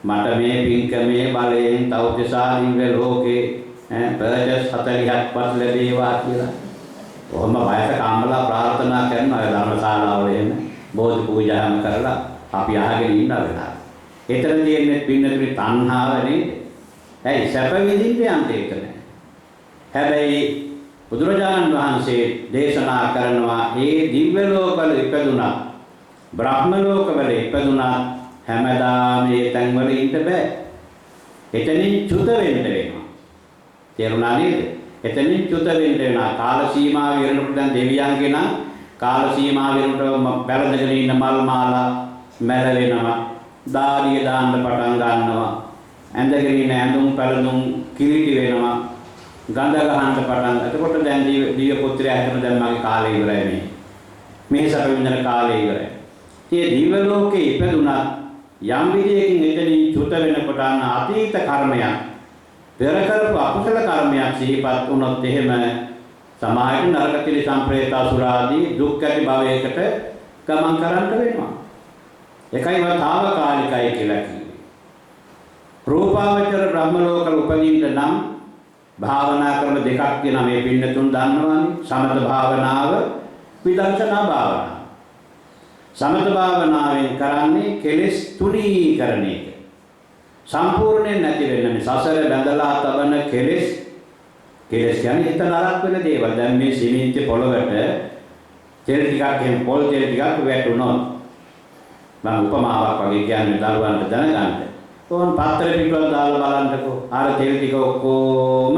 මට මේ පින්කමේ බලයෙන් තවතිසා දිව්‍ය ලෝකේ පර්ජස් 40ක්වත් ලැබේවා කියලා. කොහොම වයස කාමලා ප්‍රාර්ථනා කරනවා ධර්මශාලාවල එහෙම බෝධි පූජාම කරලා අපි අහගෙන ඉන්න වෙලාව. එතන තියෙන්නේ පින්නතුනි තණ්හාව නේද? ඇයි සැප විඳින්න යන්නේ ඒක නෑ. හැබැයි බුදුරජාණන් වහන්සේ දේශනා කරනවා මේ දිව්‍ය ලෝකවල ඉපදුණා බ්‍රහ්ම ලෝකවල ඉපදුණා හැමදාම මේ තැන්වල ඉන්න බෑ. එතනින් චුත වෙන්න වෙනවා. තේරුණා නේද? එතනින් චුත වෙන්න වෙනවා. කාල සීමාව ඉරනකොට දැන් දෙවියන්ගේ නම් කාල සීමාව ඉරනකොට බැලඳගෙන ඉන්න මල් මාලා මැල වෙනවා. දාඩිය දාන්න පටන් ගන්නවා. ඇඳගෙන ඉන්න ඇඳුම් පැළඳුම් කිලිටි වෙනවා. ගඳ ගහන්න පටන්. එතකොට දැන් දිව්‍ය පුත්‍රයා හිතන දැන් මගේ කාලය ඉවරයි මේ. මේ සැප විඳින කාලය ඉවරයි. මේ දිව්‍ය ලෝකේ ඉපදුණා යම් විදියකින් එතනින් චුත වෙනකොට අතීත කර්මයක් පෙර කරපු අකුසල කර්මයක් සිහිපත් වුණොත් එහෙම සමාහිත නරක තිරි සම්ප්‍රේත අසුරාදී දුක් ඇති භවයකට ගමන් කරන්න වෙනවා. ඒකයි වතාවකාලිකයි කියලා කිව්වේ. රූපාවචර බ්‍රහ්ම ලෝකවල උපදින්න නම් භාවනා ක්‍රම දෙකක් තියෙනවා මේ පින්නතුන් දන්නවනේ. සමත භාවනාව විදර්ශනා භාවනාව. සමත භාවනාවෙන් කරන්නේ කෙලෙස් තුනීකරණ එක. සම්පූර්ණයෙන් නැති වෙන්නේ සසර බැඳලා තබන කෙලෙස් කියන්නේ හිත නරක වෙන දේවල්. දැන් මේ සිමෙන්ති පොළවට තෙල් ටිකක් එහෙම පොල් තෙල් ටිකක් වැටුණොත් මම උපමාවක් වගේ කියන්නේ දරුවන්ට දැනගන්න. ඕන් පාත්‍ර පිටුවක් දාලා බලන්නකෝ. අර තෙල් ටික ඔක්කොම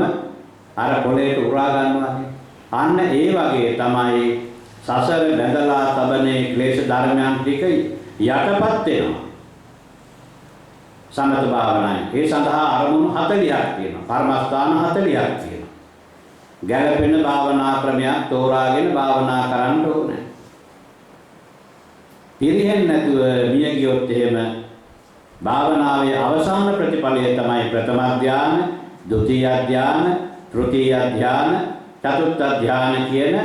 අර පොළේට උරා ගන්නවානේ. අන්න ඒ වගේ තමයි සසර බැඳලා තබනේ ක්ලේශ ධර්මයන් ටික යටපත් වෙනවා. සමත භාවනාවේ ඒ සඳහා අරමුණු 40ක් තියෙනවා. කර්මස්ථාන 40ක් තියෙනවා. ගැළපෙන භාවනා ක්‍රමයක් තෝරාගෙන භාවනා කරන්න ඕනේ. පිරිහෙන්නේ නැතුව මිය ගියොත් එහෙම භාවනාවේ අවසාන ප්‍රතිඵලය තමයි ප්‍රථම ධානය, ဒုတိ ය ධානය, තෘතීය ධානය, චතුර්ථ ධානය කියන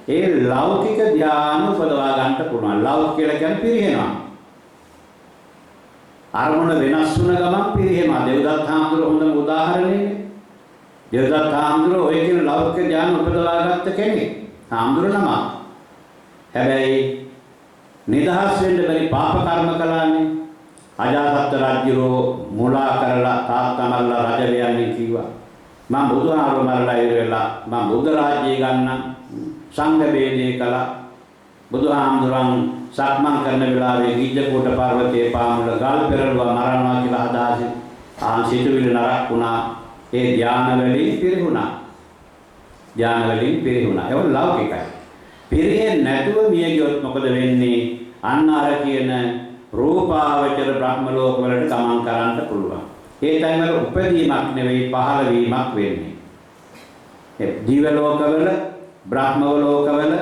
ඒ ලෞකික ධානය උපදවා ගන්නට පුළුවන්. ලෞකික කියලා කියන්නේ පිරිහෙනවා. අරමුණ වෙනස් වුණ ගමන් පිරිහෙනවා. දේවදත්ත හාමුදුරුවෝ හොඳම උදාහරණයනේ. දේවදත්ත හාමුදුරුවෝ ඔය කියන ලෞකික ධානය උපදවා ගත්ත කෙනෙක්. හාමුදුරුවෝ නම. හැබැයි නිදහස් වෙන්න බැරි පාප කර්ම කළානේ. අජාසත් රජුරෝ මුලා කරලා තාත්තමල්ලා රජ වෙන්නේ කිව්වා. මම බුදුහාමුදුරුවෝ මරලා ඉවරලා මම බුද්ධ රාජ්‍යය ගන්න සංඝ වේදේ කළා. බුදුහාමුදුරන් සක්මන් කරන වෙලාවේ ගිජ්ජකෝට පර්වතයේ පාමුල ගල් පෙරළුවා මරනවා කියලා අදහසින් සිතුවිලි නරක් වුණා. ඒ ධාන වලින් පිරිහුණා. ඒක ලෞකිකයි. පිරිහෙන්නේ නැතුව මිය ගියොත් මොකද වෙන්නේ? අන්න අර කියන රූපාවචර බ්‍රහ්ම ලෝක වලට ගමන් කරන්න පුළුවන්. ඒ තැන්වල උපදීමක් නෙවෙයි පහළ වීමක් වෙන්නේ. ඒ දිව්‍ය ලෝකවල බ්‍රහ්ම ලෝකවල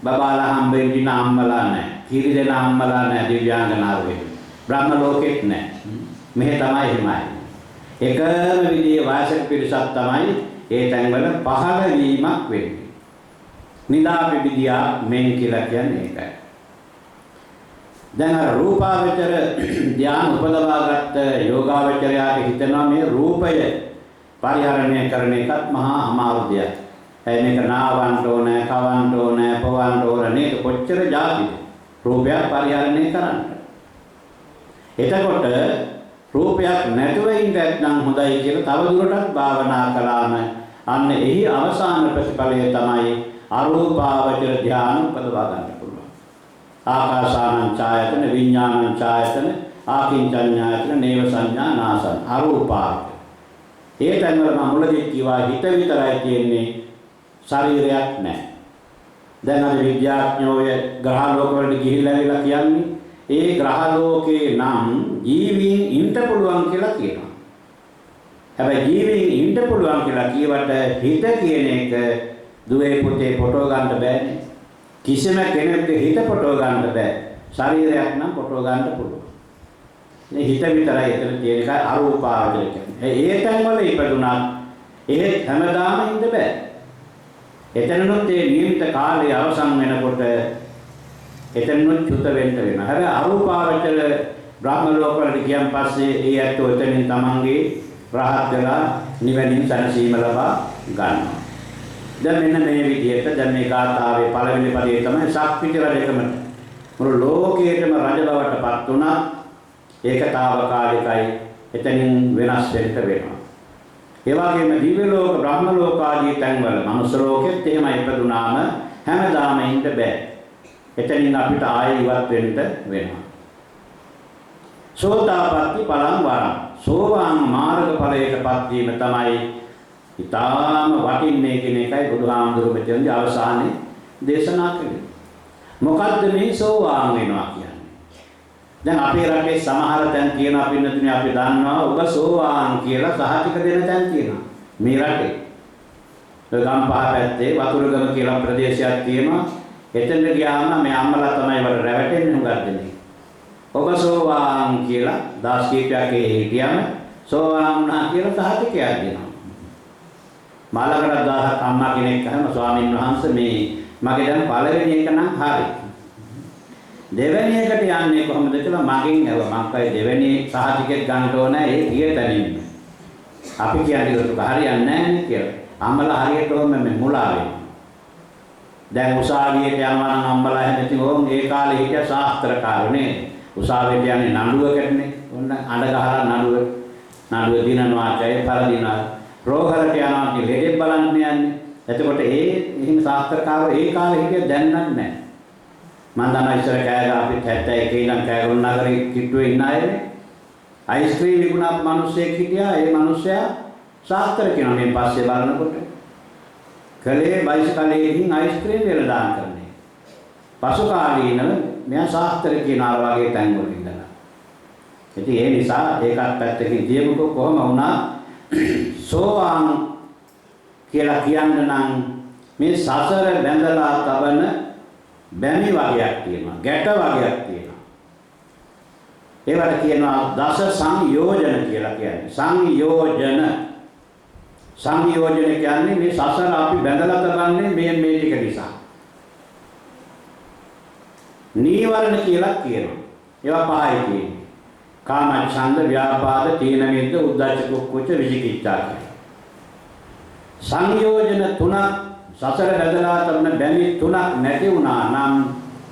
බබාලා හම්බෙන්නේ නාම්මලා නැහැ. කිරි දෙන අම්මලා නැහැ දිව්‍යාංගනාව වෙන්නේ. බ්‍රහ්ම ලෝකෙත් නැහැ. මෙහෙ තමයි එහෙමයි. එකම විදිහේ වාසක පිරිසක් තමයි ඒ තැන්වල පහළ වීමක් වෙන්නේ. නිදාපි විදියා මෙන් කියලා කියන්නේ ඒකයි. දැන් අර රූපාවචර ධ්‍යාන උපදවාගත්ත යෝගාවචරයාට හිතනවා මේ රූපය පරිහරණය කරන එකත් මහා අමාරු දෙයක්. මේක නාවන්න ඕනේ, කවන්න ඕනේ, පවන්න ඕනේ නේද? කොච්චර જાතිද රූපයක් පරිහරණය කරන්න. එතකොට රූපයක් නැතුව ඉඳන් හොඳයි කියලා තව දුරටත් භාවනා කළාම අන්න එහි අවසාන ප්‍රතිඵලය තමයි අරූපාවචර ධ්‍යාන උපදවා ගන්න පුළුවන්. ආකාසානං ඡායතන, විඥානං ඡායතන, ආකින්චඤ්ඤායතන, නේව සංඥා නාසං අරූපාවචර. ඒ තැන්වල මම මුලදී කිව්වා හිත විතරයි තියෙන්නේ. ශරීරයක් නැහැ. දැන් අද විද්‍යාඥයෝ ග්‍රහ ලෝක වලට ගිහිල්ලා කියන්නේ ඒ ග්‍රහ ලෝකේ නම් ජීවීන් ඉන්න පුළුවන් කියලා කියනවා. හැබැයි ජීවීන් ඉන්න පුළුවන් කියලා කියවට හිත කියන එක දුවේ පුතේ ෆොටෝ ගන්න බෑනේ. කිසිම කෙනෙකුට හිත ෆොටෝ ගන්න බෑ. ශරීරයක් නම් ෆොටෝ ගන්න පුළුවන්. මේ හිත විතරයි එතන තියෙන එක අරූපාවචර කියන්නේ. ඒ තැන් වල ඉපදුණා ඒ හැමදාම ඉන්න බෑ. එතනනොත් ඒ නියමිත කාලය අවසන් වෙනකොට එතනනොත් චුත වෙන්න වෙනවා. හැබැයි අරූපාවචර බ්‍රහ්ම ලෝකවලට ගියන් පස්සේ ඒ ඇත්තෝ එතනින් තමන්ගේ රහත් වෙලා නිවනින් සැනසීම ලබා ගන්නවා. දැන් මෙන්න මේ විදිහට දැන් මේ ගාථාවේ පළවෙනි පදයේ තමයි ශක්තිති රජකම මුළු ලෝකයේම රජ බවට පත් වුණා. ඒක తాවකාලිකයි. එතනින් වෙනස් වෙන්න වෙනවා. ඒ වගේම දිව්‍ය ලෝක, බ්‍රහ්ම ලෝක ආදී තැන්වල මනුස්ස ලෝකෙත් එහෙම ඉපදුනාම හැමදාම ඉන්න බෑ. එතනින් අපිට ආයෙ ඉවත් වෙන්න වෙනවා. සෝතාපට්ටි ඵලං වරං. සෝවාන් මාර්ග ඵලයටපත් වීම තමයි ඊටාම වටින්නේ කියන එකයි බුදුහාමුදුරුවෝ මෙතනදී අවසානයේ දේශනා කළේ. මොකද්ද මේ සෝවාන් වෙනවා කියන්නේ? දැන් අපේ රටේ සමහර තැන් තියෙනවා පින්නතුනේ අපි දන්නවා ඔබ සෝවාන් කියලා සහතික දෙන තැන් තියෙනවා. මේ රටේ. ගම්පහ පැත්තේ වතුරුගම කියලා ප්‍රදේශයක් තියෙනවා. එතනට ගියාම මේ අම්මලා තමයි වල රැවටෙන්නේ හුඟක් දෙනෙක්. ඔබ සෝවාන් කියලා දාස් කීපයක් හිටියම සෝවාන් වුණා කියලා සහතිකයක් දෙනවා. මාළකට 1000ක් අම්මා කෙනෙක් අහම ස්වාමීන් වහන්සේ මේ මගේ දැන් පළවෙනි එක නම් හරි. දෙවෙනි එකට යන්නේ කොහොමද කියලා මගෙන් ඇහුවා. මම කයි දෙවෙනි සහතිකෙත් ගන්න ඕනේ ඒ ගියතනින්. අපි කියන්නේ ඒක හරියන්නේ නැහැ නේ කියලා. අම්මලා හරියට ඕම මේ මුලා වෙනවා. දැන් උසාවියට යනවා නම් අම්මලා හැදෙති ඕම් ඒ කාලේ හිටිය ශාස්ත්‍රකාරෝ නේ. උසාවියට යන්නේ නඩුවකටනේ. ඔන්න අඬ ගහලා නඩුව දිනනවා ජය පරදිනා. රෝහලට යනවා කියලා ලෙඩෙක් බලන්න යන්නේ. එතකොට එහෙම ශාස්ත්‍රකාරෝ ඒ කාලේ හිටිය දැන් නැහැ. මම දන්නා ඉස්සර කෑගා අපිත් 71 ඉඳන් කෑගොල්ල නගරේ කිට්ටුවේ ඉන්න අයනේ. අයිස්ක්‍රීම් විකුණන මිනිස්සෙක් හිටියා. ඒ මිනිස්සයා ශාස්ත්‍ර කියනවා මේ පස්සේ බලනකොට. කලේ බයිසිකලේ ගිහින් අයිස්ක්‍රීම් වෙලදාම් කරන්නේ. පසු කාලීනව මෙයා ශාස්ත්‍ර කියන අර වගේ තැන් වල ඉඳලා. ඉතින් ඒ නිසා ඒකත් පැත්තකින් දියමුකෝ කොහම වුණා සෝවාන් කියලා කියන්න නම් මේ සසර බැඳලා තබන බැමි වගේක් තියෙනවා. ගැට වගේක් තියෙනවා. ඒවට කියනවා දස සංයෝජන කියලා කියන්නේ. සංයෝජන කියන්නේ මේ සසර අපි බැඳලා තබන්නේ මේ ටික නිසා. නීවරණ කියලා කියනවා. ඒවා පහයි තියෙනවා. කාමච්ඡන්ද, ව්‍යාපාද, තීන මිද්ද, උද්ධච්ච කුක්කුච්ච, විචිකිච්ඡා කියලා. සංයෝජන තුනක් සසර බැඳලා තබන බැමි තුනක් නැති වුණා නම්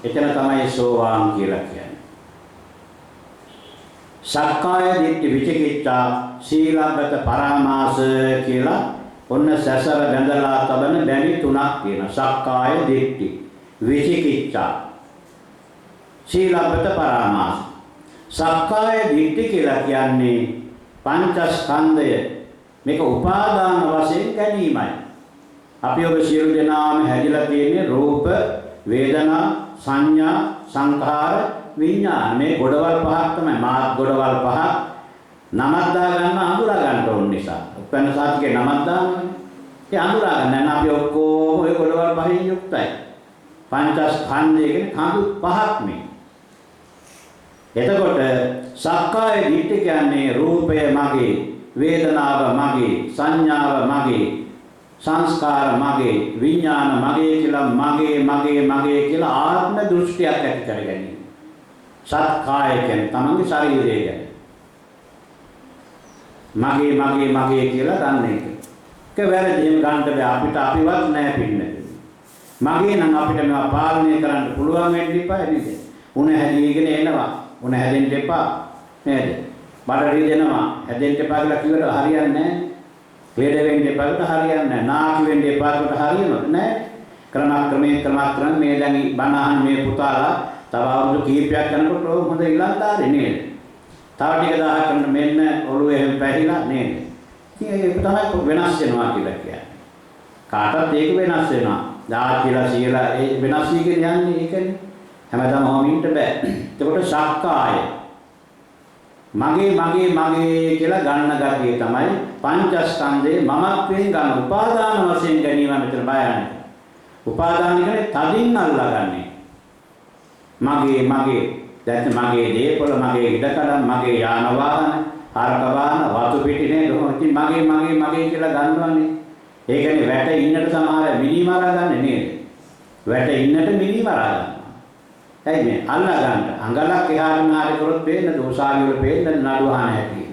එතන තමයි සෝවාන් කියලා කියන්නේ. සක්කාය දිට්ඨි, විචිකිච්ඡා, සීලබ්බත පරාමාස කියලා ඔන්න සසර බැඳලා තබන බැමි තුනක් තියෙනවා. සක්කාය දිට්ඨි, විචිකිච්ඡා, සීලබ්බත පරාමාස. සක්කාය දිට්ඨි කියලා කියන්නේ පංචස්කන්ධය මේක උපාදාන වශයෙන් ගැනීමයි. අපි ඔබ සියලු දෙනාම හැදිලා තියෙන්නේ රූප, වේදනා, සංඥා, සංඛාර, විඥාන. මේ ගොඩවල් පහක් තමයි. මාත් ගොඩවල් පහ නමක් දා ගන්න අඳුරා ගන්න ඕන නිසා. උපන්න සාතිකේ නමක් දානවානේ. ඒ අඳුරා ගන්න අපි ඔක්කොම ඔය ගොඩවල් පහෙන් යුක්තයි. පංචස්කන්ධය කියන්නේ කඳු පහක් මේ. එතකොට සක්කාය දිට්ඨිය කියන්නේ රූපය මගේ, වේදනාව මගේ, සංඥාව මගේ, සංස්කාර මගේ, විඥාන මගේ කියලා මගේ කියලා ආත්ම දෘෂ්ටියක් ඇති කර ගැනීම. සක්කාය කියන්නේ තමන්ගේ ශරීරය ගැන. මගේ කියලා ගන්න එක. ඒක වැරදිම ගන්න බෑ අපිට අපිවත් නැහැ පින්නේ. මගේ නම් අපිට මේවා පාලනය කරන්න පුළුවන් වෙන්න ඉපා නේද? උණ හැදීගෙන එනවා. උණ හැදෙන්න එපා නේද? බඩ රිදෙනවා හැදෙන්න එපා කියලා කිව්වට හරියන්නේ නැහැ. ලෙඩ වෙන්න එපා කියලා හරියන්නේ නැහැ. නාකි වෙන්න එපා කියලා හරියනවද නැහැ. ක්‍රමක්‍රමයෙන් මේ දැන් බණහන් මේ පුතාලා තව අවුරුදු කීපයක් යනකොට හොඳ ඉලක්කාරේ නේද? තව ටික දහහක් මෙන්න ඔළුවේ එහෙම පැහිලා නේද? ඉතින් ඒක තමයි වෙනස් වෙනවා කියලා කියන්නේ. කාටත් ඒක වෙනස් වෙනවා. දාතිලා සීලා ඒ වෙනස් වීගෙන යන්නේ ඒකනේ. හැමදාම හොමින්ට බෑ. එතකොට සක්කාය මගේ කියලා ගන්න ගතිය තමයි පංචස්කන්ධේ මමත්වයෙන් ගන්න උපාදාන වශයෙන් ගැනීම මෙතන බයන්නේ. උපාදාන කියන්නේ තදින් අල්ලාගන්නේ. මගේ දැන් මගේ දේපොළ මගේ ඉඩකඩම් මගේ යාන වාහන හරක වාහන වතු පිටි නේද? ඉතින් මගේ කියලා ගන්නවනේ. ඒ කියන්නේ වැට ඉන්නට සමහර මිනි මරා ගන්න නේද? වැට ඉන්නට මිනි මරා ගන්නවා. ඇයි මේ අල්ලා ගන්න. අඟලක් එහාට මෙහාට කරොත් පේන්න දෝසාවි වල පේන්න නඩු අහන හැටි.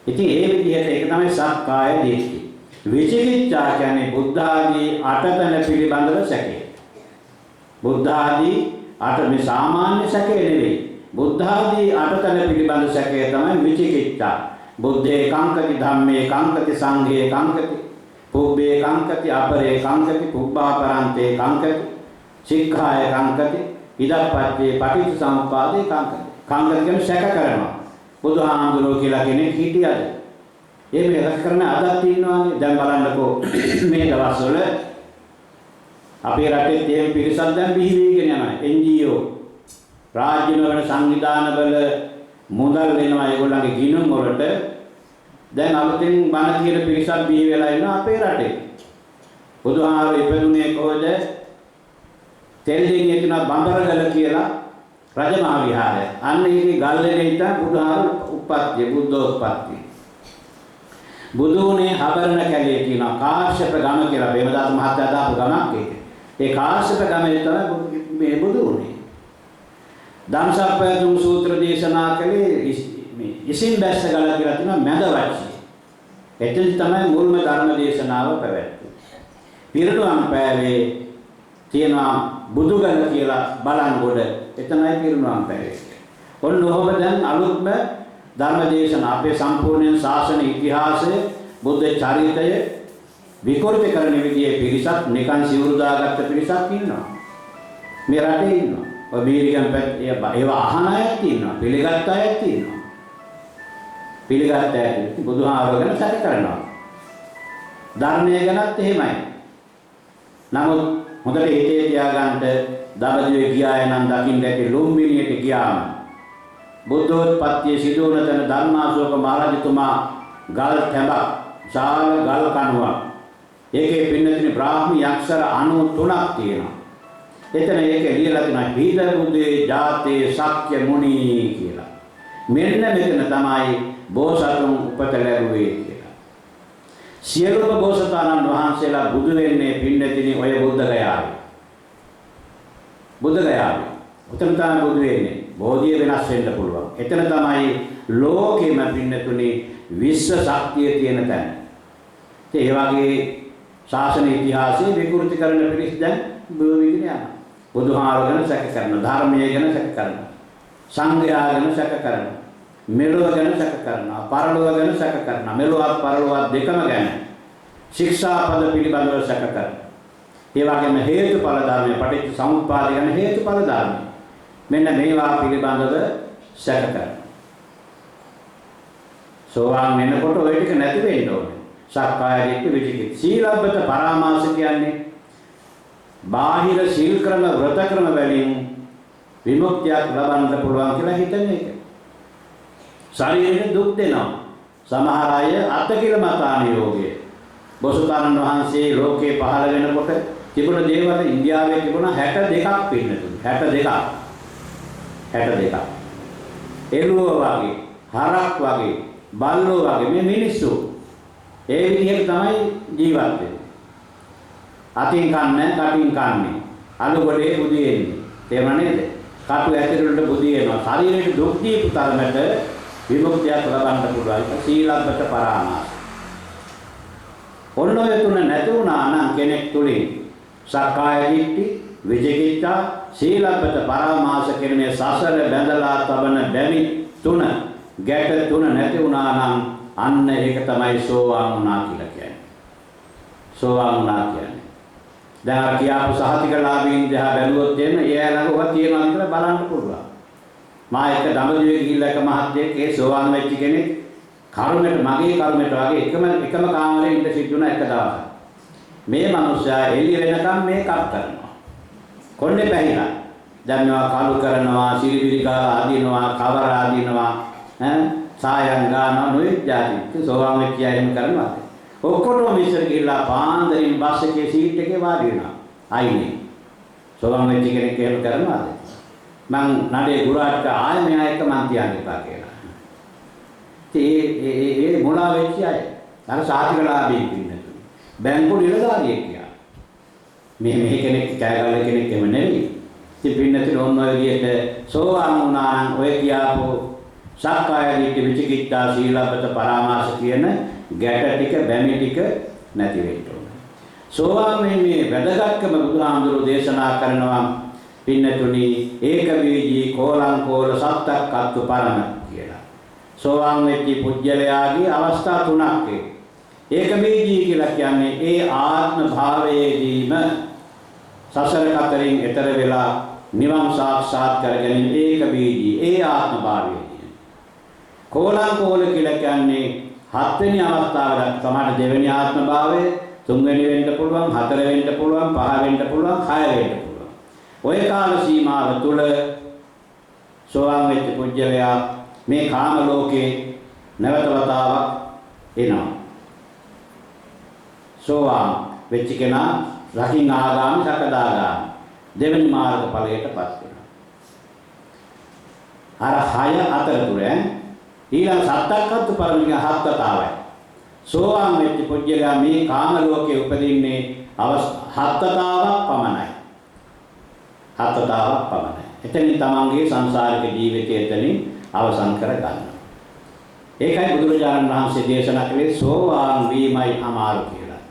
ඉතින් ඒ විදිහට ඒක තමයි සක්කාය දිට්ඨිය. විචිකිච්ඡා කියන්නේ බුද්ධ ආදී අටතන පිළිබඳව සැකය. බුද්ධ ආදී අට මේ සාමාන්‍ය සැකය නෙවෙයි. බුද්ධ ආදී අටතන පිළිබඳ සැකය තමයි විචිකිච්ඡා. බුද්ධේ කංකති ධම්මේ කංකති සංඝේ කංකති පුබ්බේ කංකති අපරේ කංකති පුබ්බාපරන්තේ කංකති සික්ඛාය කංකති ඉදප්පත්තේ පටිච්චසමුප්පාදේ කංකති. කංකති කියන්නේ සැක කරනවා. බුදුහාමුදුරුවෝ කියලා කෙනෙක් හිටියද? ඒ මේ රැස් කරන අදත් ඉන්නවානේ. දැන් බලන්නකෝ මේ දවස්වල අපේ රටේ තේම පිරිසක් දැන් බිහි වෙගෙන යනවා. NGO රාජ්‍ය වල සංවිධානවල මුදල් දෙනවා ඒගොල්ලන්ගේ ගිණුම් වලට. දැන් අලුතෙන් බණ කියන පිරිසක් බිහි වෙලා ඉන්නවා අපේ රටේ. බුදුහාමුදුරුවෝ ඉපදුනේ කොහෙද? තෙල්ලින් එකින බඹරගල කියලා රජමහා විහාරය. අන්න ඒකේ ගල්ලේ ඉඳන් බුදුහාමුදුරුවෝ උප්පත්තිය බුද්ධෝත්පත්තිය. බුදුනේ හබරණ කැලේ කියන කාශ්‍යප ගම කියලා ප්‍රේමදාස මහත්තයා දාපු ගමක් ඒක. ඒ කාශ්‍යප ගමේ තමයි මේ බුදුනේ. ධම්සප්පයතුම් සූත්‍ර දේශනා කළේ මේ ඉසින් බැස්ස ගල කියලා තියෙනවා මැද වචී. එතෙන් තමයි මුල්ම ධර්ම දේශනාව පැවැත්වෙන්නේ. පිරිනුවම් පෑවේ තියෙනවා බුදුගල කියලා බලන්ගොඩ. එතනයි පිරිනුවම් පෑවේ. ඔන්න ඔහොම දැන් අලුත්ම ධර්ම දේශන අපේ සම්පූර්ණ ශාසන ඉතිහාසය බුද්ධ චරිතය විකෘති කරන විදිහේ පිරිසක් නිකන් සිවුරු දාගත්ත පිරිසක් ඉන්නවා. මේ රටේ ඉන්නවා. ඔය බීරිගම් ඒවා අහන අයත් ඉන්නවා. පිළිගත් අයත් ඉන්නවා. පිළිගත් අයත් බුදුහාමුදුරුවෝ ගැන සැක කරනවා. ධර්මය ගැනත් එහෙමයි. නමුත් හොඳට හිතේ තියාගන්න දඹදිවේ ගියාය නම් දකින්න ඇති ලුම්බිනියට ගියාම බුද්ධෝත්පත්තිය සිදු වන තැන ධර්මාශෝක මහරජතුමා ගල් තැඹක් ශාල ගල් කණුවක් ඒකේ පින්නතින බ්‍රාහ්මී අක්ෂර 93ක් තියෙනවා. එතන ඒකේ ලියලා තියෙනවා හීද බුද්දේ ජාතේ ශක්‍ය මුනි කියලා. මෙන්න මෙතන තමයි බෝසතුන් උපත ලැබුවේ කියලා. සියලුම බෝසතාණන් වහන්සේලා බුදු වෙන්නේ පින්නතින ඔය බුද්ධ ගයාවේ. බුද්ධ ගයාවේ. උතන තමයි බුදු වෙන්නේ. බෝධිය වෙනස් වෙන්න පුළුවන්. එතන තමයි ලෝකෙම පින්නතුනේ විශ්ව ශක්තිය තියෙන තැන. ඒ වගේ ශාසන ඉතිහාසයේ විකෘති කරන පිරිස් දැන් බොවිගෙන යනවා. බුදුහාමුදුරුවෝ ගැන සැක කරනවා. ධර්මයේ ගැන සැක කරනවා. සංඝයා ගැන සැක කරනවා. මෙලොව ගැන සැක කරනවා. පරලොව ගැන සැක කරනවා. මෙලොවත් පරලොවත් දෙකම ගැන ශික්ෂාපද පිළිබඳව සැක කරනවා. ඒ වගේම හේතුඵල ධර්මයේ පටිච්ච සමුප්පාද ගැන හේතුඵල ධර්මයේ මෙන්න මේවා පිළිබඳව සැක කරනවා. සෝවාන් වෙනකොට ඔය ටික නැති වෙන්න ඕනේ. සක්කාය දිට්ඨි විචිකිච්ඡා. සීලබ්බත පරාමාස කියන්නේ බාහිර සීල් ක්‍රම ව්‍රත ක්‍රම වලින් විමුක්තියක් ලබන්න පුළුවන් කියලා හිතන එක. ශරීරෙට දුක් දෙනවා. සමහර අය අත්කිලමතාන යෝගය. බෝසතාණන් වහන්සේ ලෝකේ පහළ වෙනකොට තිබුණ දේවල් ඉන්දියාවේ තිබුණ 62ක් පින්නතුනි. 62ක්. එළුව වගේ, හරක් වගේ, බල්ලෝ වගේ මේ මිනිස්සු ඒ විදිහට තමයි ජීවත් වෙන්නේ. අතින් කන්නේ, කටින් කන්නේ. අලු ගොඩේ බුදියෙන්නේ. තේරුණා නේද? කටු ඇතුළට බුදියෙනවා. ශරීරයට දුක් දීපු තරමට විමුක්තියක් ලබන්න පුළුවන්. සීලබ්බත පරාමාස. ඔන්න ඔය තුන නැති වුණා නම් කෙනෙක් තුලින් සක්කාය දිට්ඨි, විචිකිච්ඡා, සීලබ්බත පරාමාස කියන මේ සසර බැඳලා තබන බැමි තුන ගැට තුන නැති වුණා නම් අන්න ඒක තමයි සෝවාන් වුණා කියලා කියන්නේ. සෝවාන් වුණා කියන්නේ. දැන් අර කියාපු සහතිකලාභීන් දිහා බැලුවොත් එන්න ඒ ළඟ ඔබ තියනවා කියලා බලන්න පුළුවන්. මා එක දඹදිවේ ගිහිල්ලා එක මහත්තයෙක් ඒ සෝවාන් වෙච්ච කෙනෙක් කර්මයට මගේ කර්මයට වගේ එකම කාමරේ ඉඳ සිටුණා එක දවසක්. මේ මිනිස්සයා එළි වෙනකම් මේකප් කරනවා. කොණ්ඩේ පැහිලා. දැන් මේවා කලු කරනවා, සිරිබිරි ගාලා අදිනවා, කවර අදිනවා, සායන් ගන්නවා නොයෙක් જાති. සෝවාන් වෙච්ච අය එහෙම කරනවා. ඔක්කොටම මිශ්‍ර ගිහිල්ලා පාන්දරින් බස් එකේ සීට් එකේ වාඩි වෙනවා. ආයිනේ. සෝවාන් වෙච්ච කෙනෙක් එහෙම කරනවාද? මං නඩේ ගුරාට ආයෙ මෙයා එක මං තියන්න එපා කියලා. ඒ මොනවා වෙච්ච අය? අර සාතිකලාභී ඉන්නේ. බැංකු නිලධාරියෙක් කියා. මේ කෙනෙක් කෑගල්ල කෙනෙක් එම නෙවෙයි. ඉතින් පින්නතුනි ඔන්න ඔය විදිහට සෝවාන් වුණා නම් ඔය කියපු සක්කාය දිට්ඨි විචිකිච්ඡා සීලබ්බත පරාමාස කියන ගැට ටික බැමි ටික නැති වෙන්න ඕන. සෝවාන් මේ වැදගත්කම බුදුහාමුදුරුවෝ දේශනා කරනවා පින්නතුනි ඒක බීජී කෝලංකෝල සත්තක්කත්තු පරම කියලා. සෝවාන් වෙච්ච පුජ්‍යලයාගේ අවස්ථා තුනක් ඒක බීජී කියලා කියන්නේ ඒ ආත්ම භාවයේදීම සසර කතරින් එතර වෙලා නිවන් සාක්ෂාත් කරගැනීම ඒක බීජී ඒ ආත්ම භාවයේදී. කෝලංකෝල කියලා කියන්නේ හත්වෙනි අවස්ථාවට තමයි දෙවෙනි ආත්ම භාවය, තුන්වෙනි වෙන්න පුළුවන්, හතර වෙන්න පුළුවන්, පහ වෙන්න පුළුවන්, හය වෙන්න පුළුවන්. ඔය කාල සීමාව තුළ සෝවාන් වෙච්ච පුජ්‍යලයා මේ කාම ලෝකේ නැවත වතාවක් එනවා. සෝවාන් වෙච්ච කෙනා රකින් ආගාමි සකදාගාමි දෙවෙනි මාර්ග ඵලයටපත් වෙනවා. අර හය අතරතුර ඊළඟ සත්තක්කත්තු පරමික හත්තාවයි. සෝවාන් වෙච්ච පුජ්‍යලයා මේ කාම ලෝකේ උපදින්නේ හත්තාවක් පමණයි. හත්තාවක් පමණයි. එතනින් තමන්ගේ සංසාරික ජීවිතය එතනින් අවසන් කර ගන්නවා. ඒකයි බුදුරජාණන් වහන්සේ දේශනා කළේ සෝවාන් වීමයි අමාරු කියලා.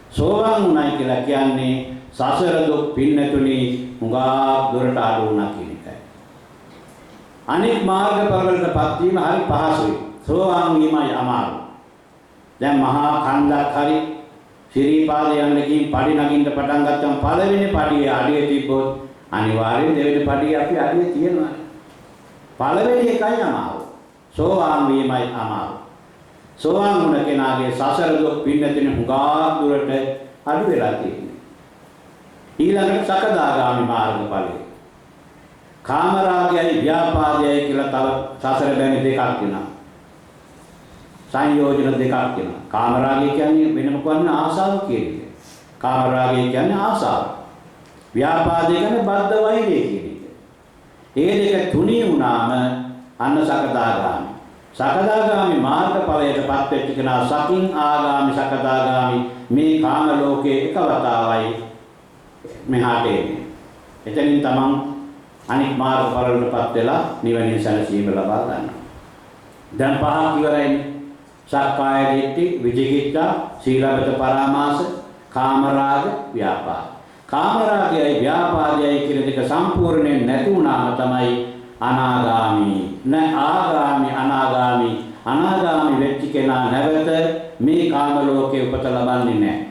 සෝවාන් වුණයි කියලා කියන්නේ සසර දුක් පින්නතුනි හුඟා දුරට අඩු වුණා කියන එකයි. අනෙක් මාර්ගඵල වලටපත් වීම හරි පහසුයි. සෝවාන් වීමයි අමාරු. දැන් මහා කන්දක් හරි සිරීපාදේ යන්න ගිහින් පඩි නගින්න පටන් ගත්තම පළවෙනි පඩියේ අඩිය තිබ්බොත් අනිවාර්යෙන් දෙවෙනි පඩියේ අපි අඩිය තියනවා. පළවෙනි එකයි අමාරු. සෝවාන් වීමයි අමාරු. සෝවාන් වුණ කෙනාගේ සසර දුක් පින්නතින හුඟා දුරට අඩු වෙලා තියෙනවා. ඊළඟට සකදාගාමි මාර්ගඵලය. කාමරාගයයි ව්‍යාපාදයයි කියලා තව සසර බැමි දෙකක් තියෙනවා. සංයෝජන දෙකක් තියෙනවා. කාමරාගය කියන්නේ වෙනම කියන්නේ ආසාව කියන එක. කාමරාගය කියන්නේ ආසාව. ව්‍යාපාදය කියන්නේ බද්ධ වෛරය කියන එක. ඒ දෙක තුනී වුණාම අන්න සකදාගාමි. සකදාගාමි මාර්ගඵලයටපත් වෙච්ච කෙනා සකින් ආගාමි සකදාගාමි මේ කාම ලෝකයේ එකවතාවයි මෙහාට එන්නේ. එතනින් තමන් අනික් මාර්ගඵල වලටපත් වෙලා නිවනින් සැනසීම ලබා ගන්නවා. දැන් පහක් ඉවරයිනේ. සක්කාය දිට්ඨි, විචිකිච්ඡා, සීලබ්බත පරාමාස, කාමරාග, ව්‍යාපාද. කාමරාගයයි ව්‍යාපාදයයි කියන දෙක සම්පූර්ණයෙන් නැති වුණාම තමයි අනාගාමි. ආගාමි අනාගාමි. අනාගාමි වෙච්ච කෙනා නැවත මේ කාම ලෝකේ උපත ලබන්නේ නැහැ.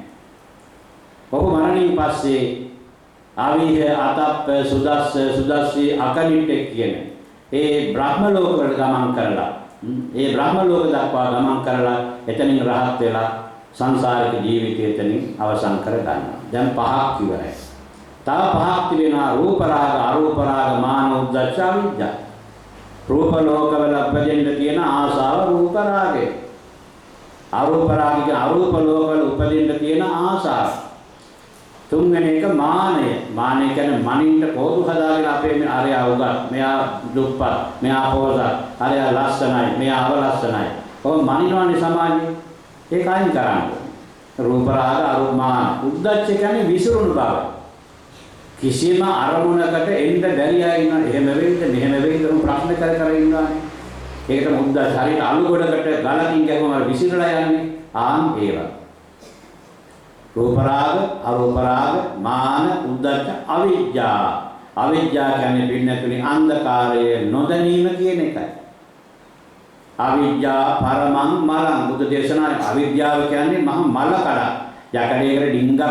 ඔහු මරණින් පස්සේ ආවිහ අතප්ප සුදස්සී අකනිට්ඨ කියන ඒ බ්‍රහ්ම ලෝක වලට ගමන් කරලා ඒ බ්‍රහ්ම ලෝක දක්වා ගමන් කරලා එතනින් රහත් වෙලා සංසාරික ජීවිතය එතනින් අවසන් කර ගන්නවා. දැන් පහක් ඉවරයි. තව පහක් තිබෙනවා රූප රාග, අරූප රාග, මාන උද්දච්ච අවිජ්ජා. රූප ලෝකවල උපදින්න තියෙන ආසාව රූප රාගය. අරූප රාගික අරූප ලෝකවල උපදින්න තියෙන ආසාව. තුන්වෙනි එක මානය. මානය කියන්නේ මනින්න කෝදු හදාගෙන අපේ මේ අරයා උගත්, මෙයා දුප්පත්, මෙයා පොහොසත්, අරයා ලස්සනයි, මෙයා අවලස්සනයි. ඔය මනිනවනේ සමාජයේ. ඒක අයින් කරන්න. රූප රාග, අරූප මාන. උද්දච්ච කියන්නේ විසිරුණු බව. කිසිම අරමුණකට එන්න බැරි අය ඉන්නවා. එහෙම වෙයිද, මෙහෙම වෙයිද ප්‍රශ්න කර ඉන්නවානේ. ඒකට උද්දච්ච හරියට අලු ගොඩකට ගලකින් ගැහුවම විසිරලා යන්නේ. ආන් ඒවා. රූප රාග, අරූප රාග, මාන, උද්දච්ච, අවිජ්ජා. අවිජ්ජා කියන්නේ පින්නතුනි අන්ධකාරය නොදැනීම කියන එකයි. අවිජ්ජා පරමං මලං බුදු දේශනාවේ අවිද්‍යාව කියන්නේ මහ මල කඩ. යකඩේකට ඩිංගක්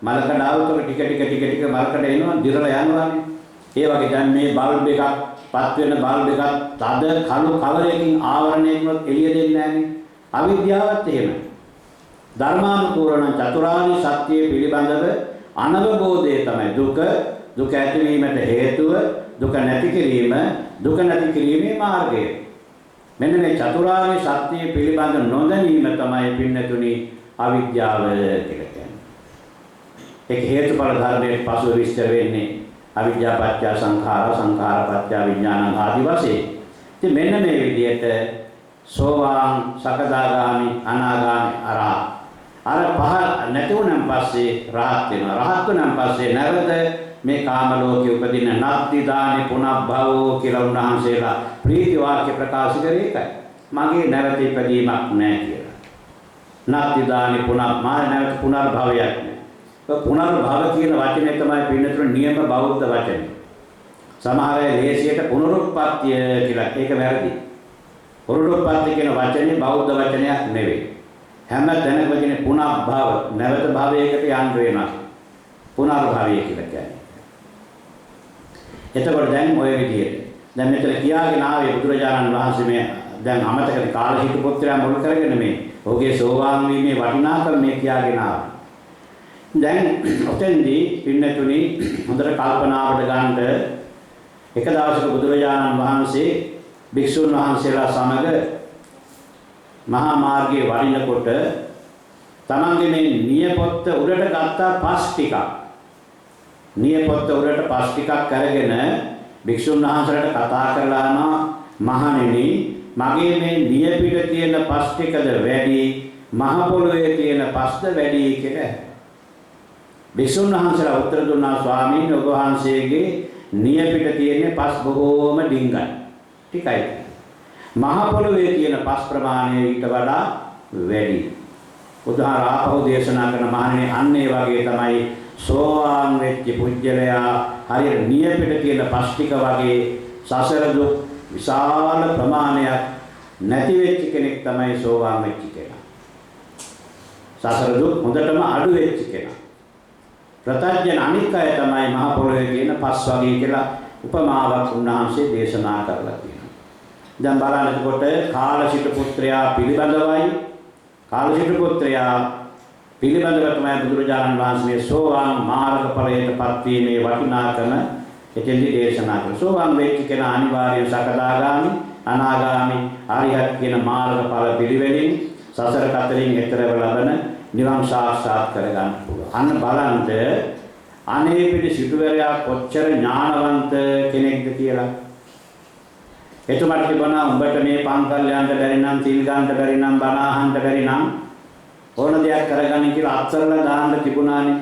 මල කඩාවතර ටික මලකඩ එනවා දිරලා යනවානේ. ඒ වගේ දැන් මේ බල්බ් එකක් පත් වෙන බල්බ් එකක් තද කළු කවරයකින් ආවරණය වුණොත් එළිය දෙන්නේ නැහනේ. අවිද්‍යාවත් එහෙමයි. ධර්මානුකූලන චතුරාර්ය සත්‍ය පිළිබඳව අනවබෝධය තමයි දුක. දුක ඇතිවීමට හේතුව, දුක නැති කිරීම, දුක නැති කිරීමේ මාර්ගය. මෙන්න මේ චතුරාර්ය සත්‍ය පිළිබඳ නොදැනීම තමයි පින්නතුනි අවිද්‍යාව කියලා කියන්නේ. ඒක හේතුඵල ධර්මයේ පසුව විස්තර වෙන්නේ අවිද්‍යා පත්‍ය සංඛාර, සංඛාර පත්‍ය විඥාන ආදී වශයෙන්. ඉතින් මෙන්න මේ විදිහට සෝවාන්, සකදාගාමි, අනාගාමි, අරහත් අර පහ නැති වුණාන් පස්සේ රහත් වෙනවා. රහත් වුණාන් පස්සේ නැවත මේ කාම ලෝකයේ උපදින නත්ති දානි පුනබ්භවෝ කියලා උන්වහන්සේලා ප්‍රීති වාක්‍ය ප්‍රකාශ කරේ ඒකයි. මගේ නැවත ඉපදීමක් නැහැ කියලා. නත්ති දානි පුනබ්භව නැවත පුනර්භවයක් නැහැ. පුනර්භව කියන වචනේ තමයි පින්නතුන නියම බෞද්ධ වචනේ. සමහර අය ලේසියට පුනරුත්පත්තිය කියලා ඒක වැරදි. පුනරුත්පත්ති කියන වචනේ බෞද්ධ වචනයක් නෙවෙයි. හැම තැනකම කියන පුනබ්භව නැවත භවයකට යන්න වෙනවා. පුනර්භවය කියලා කියන්නේ. එතකොට දැන් ඔය විදිහට දැන් මෙතන කියාගෙන ආවේ බුදුරජාණන් වහන්සේ මේ දැන් අමතකද කාලහිත පුත්‍රයා මුල් කරගෙන මේ ඔහුගේ සෝවාන් වීමේ වටිනාකම මේ කියාගෙන ආවා. දැන් ඔතෙන්දී පින්නතුනි හොඳට කල්පනාවට ගන්න එක දවසක බුදුරජාණන් වහන්සේ භික්ෂුන් වහන්සේලා සමග මහා මාර්ගයේ වඩිනකොට තමන්ගේ මේ නියපොත්ත උඩට ගත්තා පස් ටිකක්. නියපොත්ත උඩට පස් ටිකක් අරගෙන භික්ෂුන් වහන්සේලාට කතා කරලා යනවා මහණෙනි මගේ මේ නියපිට තියෙන පස් ටිකද වැඩි මහ පොළොවේ තියෙන පස්ද වැඩි කියලා. භික්ෂුන් වහන්සේලා උත්තර දුන්නා ස්වාමීන් වහන්සේගේ නියපිට තියෙන පස් බොහෝම ඩිංගයි. ටිකයි. මහ පොළොවේ තියෙන පස් ප්‍රමාණය ඊට වඩා වැඩි. උදාහරණ ආපහු දේශනා කරන මහණෙනි අන්න ඒ වගේ තමයි සෝවාන් වෙච්ච පුජ්‍යලයා හරියට නියපිට තියෙන පස් ටික වගේ සසර දුක් විශාල ප්‍රමාණයක් නැති වෙච්ච කෙනෙක් තමයි සෝවාන් වෙච්ච කෙනා. සසර දුක් හොඳටම අඩු වෙච්ච කෙනා. ප්‍රත්‍යඥ අනික් අය තමයි මහ පොළොවේ තියෙන පස් වගේ කියලා උපමාවක් උන්වහන්සේ දේශනා කරලා තියෙනවා. දැන් බලන්න එතකොට කාලසිත පුත්‍රයා පිළිබඳවයි කාලසිත පුත්‍රයා පිළිබඳව තමයි බුදුරජාණන් වහන්සේ සෝවාන් මාර්ගඵලයටපත් වීමේ වටිනාකම එතෙන්දි දේශනා කළා. සෝවාන් වෙච්ච කෙනා අනිවාර්යයෙන් සකදාගාමි, අනාගාමි, අරිහත් කියන මාර්ගඵල පිළිවෙලින් සසර කතරින් එතරව ලබන නිවන් සාක්ෂාත් කරගන්න පුළුවන්. අන්න බලන්න අනේ පිට සිටුවරයා කොච්චර ඥානවන්ත කෙනෙක්ද කියලා. එතුමාට තිබුණා උඹට මේ පංකල් යන්න බැරි නම්, සීල් ගන්න බැරි නම්, බණ අහන්න බැරි නම් ඕන දෙයක් කරගන්න කියලා අත්තරලා දාන්න තිබුණානේ.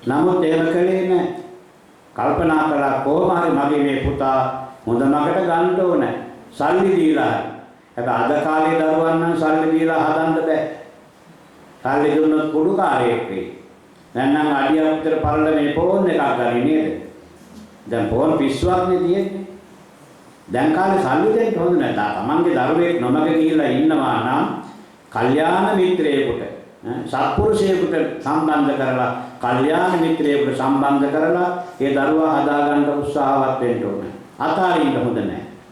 නමුත් එහෙම කළේ නැහැ. කල්පනා කළා කොහොම හරි මගේ මේ පුතා හොඳ මකට ගන්න ඕනේ. සල්ලි දීලා. හැබැයි අද කාලේ දරුවන් නම් සල්ලි දීලා හදන්න බෑ. සල්ලි දුන්නොත් කුඩු කාර්යයක් වෙයි. නැත්නම් අඩියක් විතර පරල මේ ෆෝන් එකක් ගන්නේ නේද? දැන් ෆෝන් පිස්සුවක් නේ තියෙන්නේ. දැන් කාලේ සල්ලි දෙන්න හොඳ නැහැ. තමන්ගේ දරුවෙක් නොමග ගිහිල්ලා ඉන්නවා නම් කල්යාණ මිත්‍රයෙකුට සත්පුරුෂයෙකුට සම්බන්ධ කරලා කල්යාණ මිත්‍රයෙකුට සම්බන්ධ කරලා ඒ දරුවා හදාගන්න උත්සාහවත් වෙන්න ඕනේ. අතාරින්න හොඳ නැහැ.